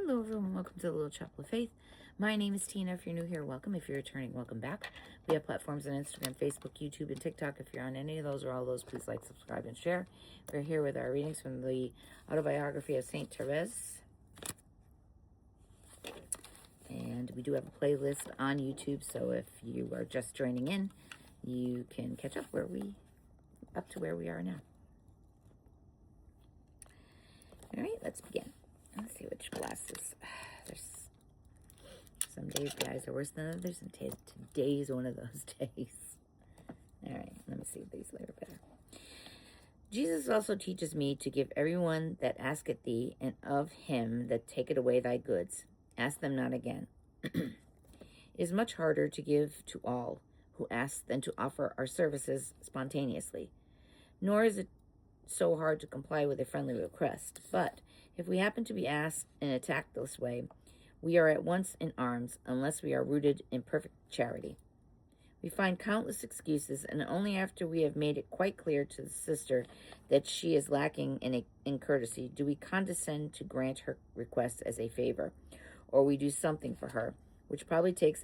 Hello, everyone. Welcome to the Little Chapel of Faith. My name is Tina. If you're new here, welcome. If you're returning, welcome back. We have platforms on Instagram, Facebook, YouTube, and TikTok. If you're on any of those or all those, please like, subscribe, and share. We're here with our readings from the Autobiography of Saint Therese. And we do have a playlist on YouTube, so if you are just joining in, you can catch up up to where we are now. All right, let's begin. Let's see which glasses. There's some days, guys, are worse than others, and today's one of those days. All right, let me see if these later better. Jesus also teaches me to give everyone that asketh thee, and of him that taketh away thy goods. Ask them not again. It is much harder to give to all who ask than to offer our services spontaneously. Nor is it so hard to comply with a friendly request. But if we happen to be asked and attacked this way, we are at once in arms unless we are rooted in perfect charity. We find countless excuses, and only after we have made it quite clear to the sister that she is lacking in courtesy do we condescend to grant her request as a favor, or we do something for her, which probably takes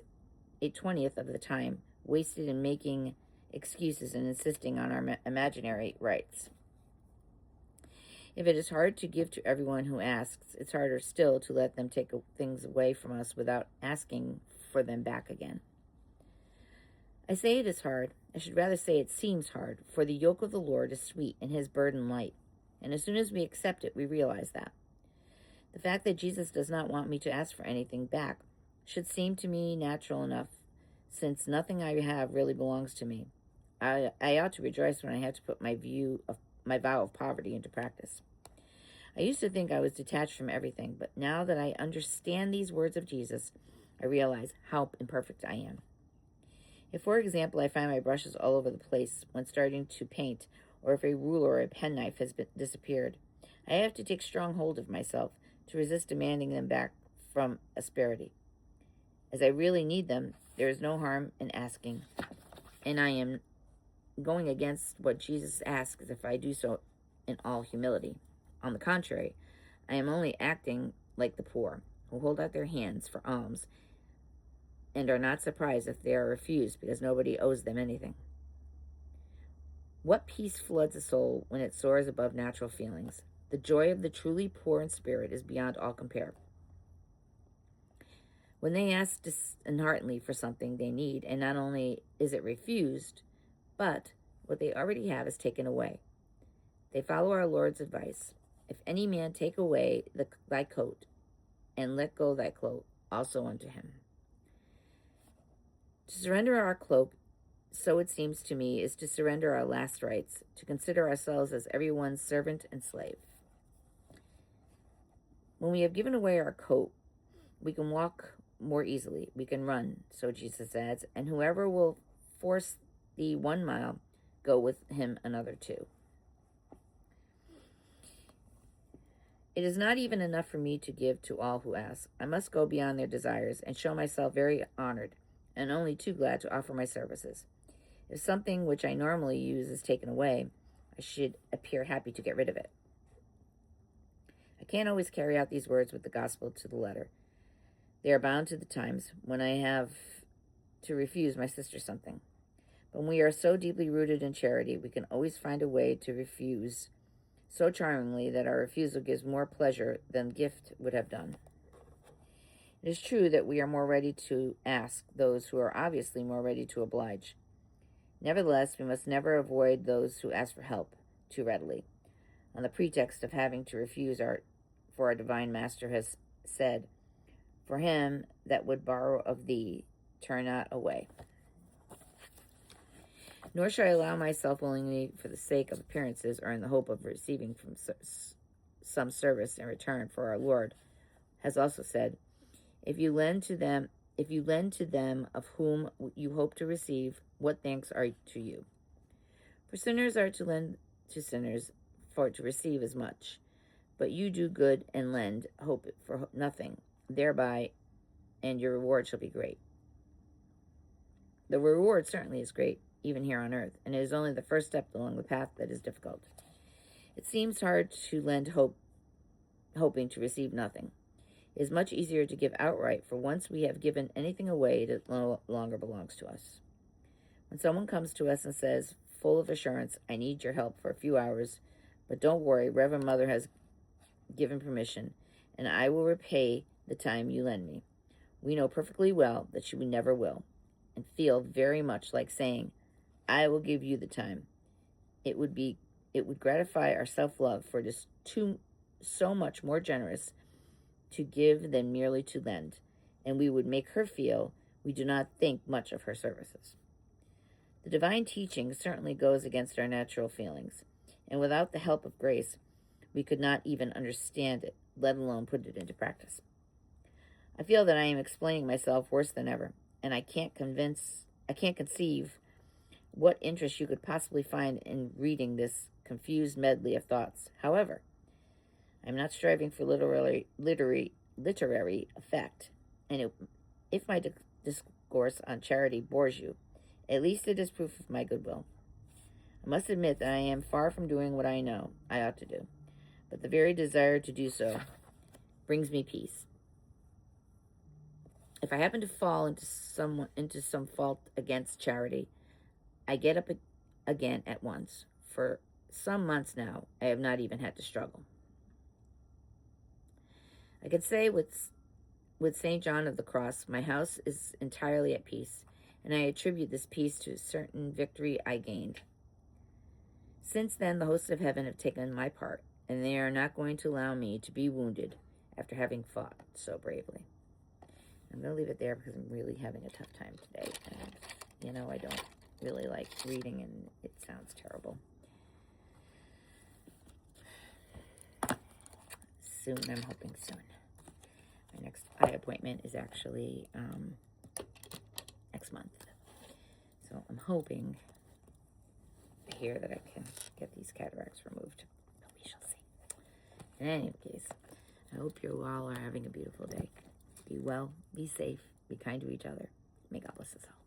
a 20th of the time wasted in making excuses and insisting on our imaginary rights. If it is hard to give to everyone who asks, it's harder still to let them take things away from us without asking for them back again. I say it is hard. I should rather say it seems hard, for the yoke of the Lord is sweet and his burden light. And as soon as we accept it, we realize that. The fact that Jesus does not want me to ask for anything back should seem to me natural enough, since nothing I have really belongs to me. I ought to rejoice when I have to put my vow of poverty into practice. I used to think I was detached from everything, but now that I understand these words of Jesus, I realize how imperfect I am. If, for example, I find my brushes all over the place when starting to paint, or if a ruler or a penknife has disappeared, I have to take strong hold of myself to resist demanding them back from asperity. As I really need them, there is no harm in asking, and I am going against what Jesus asks if I do so in all humility. On the contrary, I am only acting like the poor, who hold out their hands for alms and are not surprised if they are refused because nobody owes them anything. What peace floods a soul when it soars above natural feelings? The joy of the truly poor in spirit is beyond all compare. When they ask dishearteningly for something they need, and not only is it refused, but what they already have is taken away, they follow our Lord's advice. If any man take away thy coat, and let go thy cloak, also unto him. To surrender our cloak, so it seems to me, is to surrender our last rights, to consider ourselves as everyone's servant and slave. When we have given away our coat, we can walk more easily. We can run, so Jesus adds, and whoever will force thee 1 mile, go with him another 2. It is not even enough for me to give to all who ask. I must go beyond their desires and show myself very honored and only too glad to offer my services. If something which I normally use is taken away, I should appear happy to get rid of it. I can't always carry out these words with the gospel to the letter. They are bound to the times when I have to refuse my sister something. When we are so deeply rooted in charity, we can always find a way to refuse so charmingly that our refusal gives more pleasure than gift would have done. It is true that we are more ready to ask those who are obviously more ready to oblige. Nevertheless, we must never avoid those who ask for help too readily, on the pretext of having to refuse for our divine Master has said, "For him that would borrow of thee, turn not away." Nor should I allow myself willingly for the sake of appearances or in the hope of receiving from some service in return, for our Lord has also said, if you lend to them of whom you hope to receive, what thanks are to you? For sinners are to lend to sinners, for to receive is much. But you do good and lend, hope for nothing, thereby, and your reward shall be great. The reward certainly is great, even here on earth, and it is only the first step along the path that is difficult. It seems hard to lend hope, hoping to receive nothing. It is much easier to give outright, for once we have given anything away, it no longer belongs to us. When someone comes to us and says, full of assurance, I need your help for a few hours, but don't worry, Reverend Mother has given permission, and I will repay the time you lend me. We know perfectly well that she never will, and feel very much like saying, I will give you the time. It would gratify our self-love, for it is so much more generous to give than merely to lend, and we would make her feel we do not think much of her services. The divine teaching certainly goes against our natural feelings, and without the help of grace, we could not even understand it, let alone put it into practice. I feel that I am explaining myself worse than ever, and I can't conceive what interest you could possibly find in reading this confused medley of thoughts. However, I am not striving for literary effect, and if my discourse on charity bores you, at least it is proof of my goodwill. I must admit that I am far from doing what I know I ought to do, but the very desire to do so brings me peace. If I happen to fall into some fault against charity, I get up again at once. For some months now, I have not even had to struggle. I could say with St. John of the Cross, my house is entirely at peace, and I attribute this peace to a certain victory I gained. Since then, the hosts of heaven have taken my part, and they are not going to allow me to be wounded after having fought so bravely. I'm going to leave it there because I'm really having a tough time today, and, I don't really like reading, and it sounds terrible. Soon, I'm hoping soon. My next eye appointment is actually next month. So I'm hoping to hear that I can get these cataracts removed. But we shall see. In any case, I hope you all are having a beautiful day. Be well, be safe, be kind to each other. May God bless us all.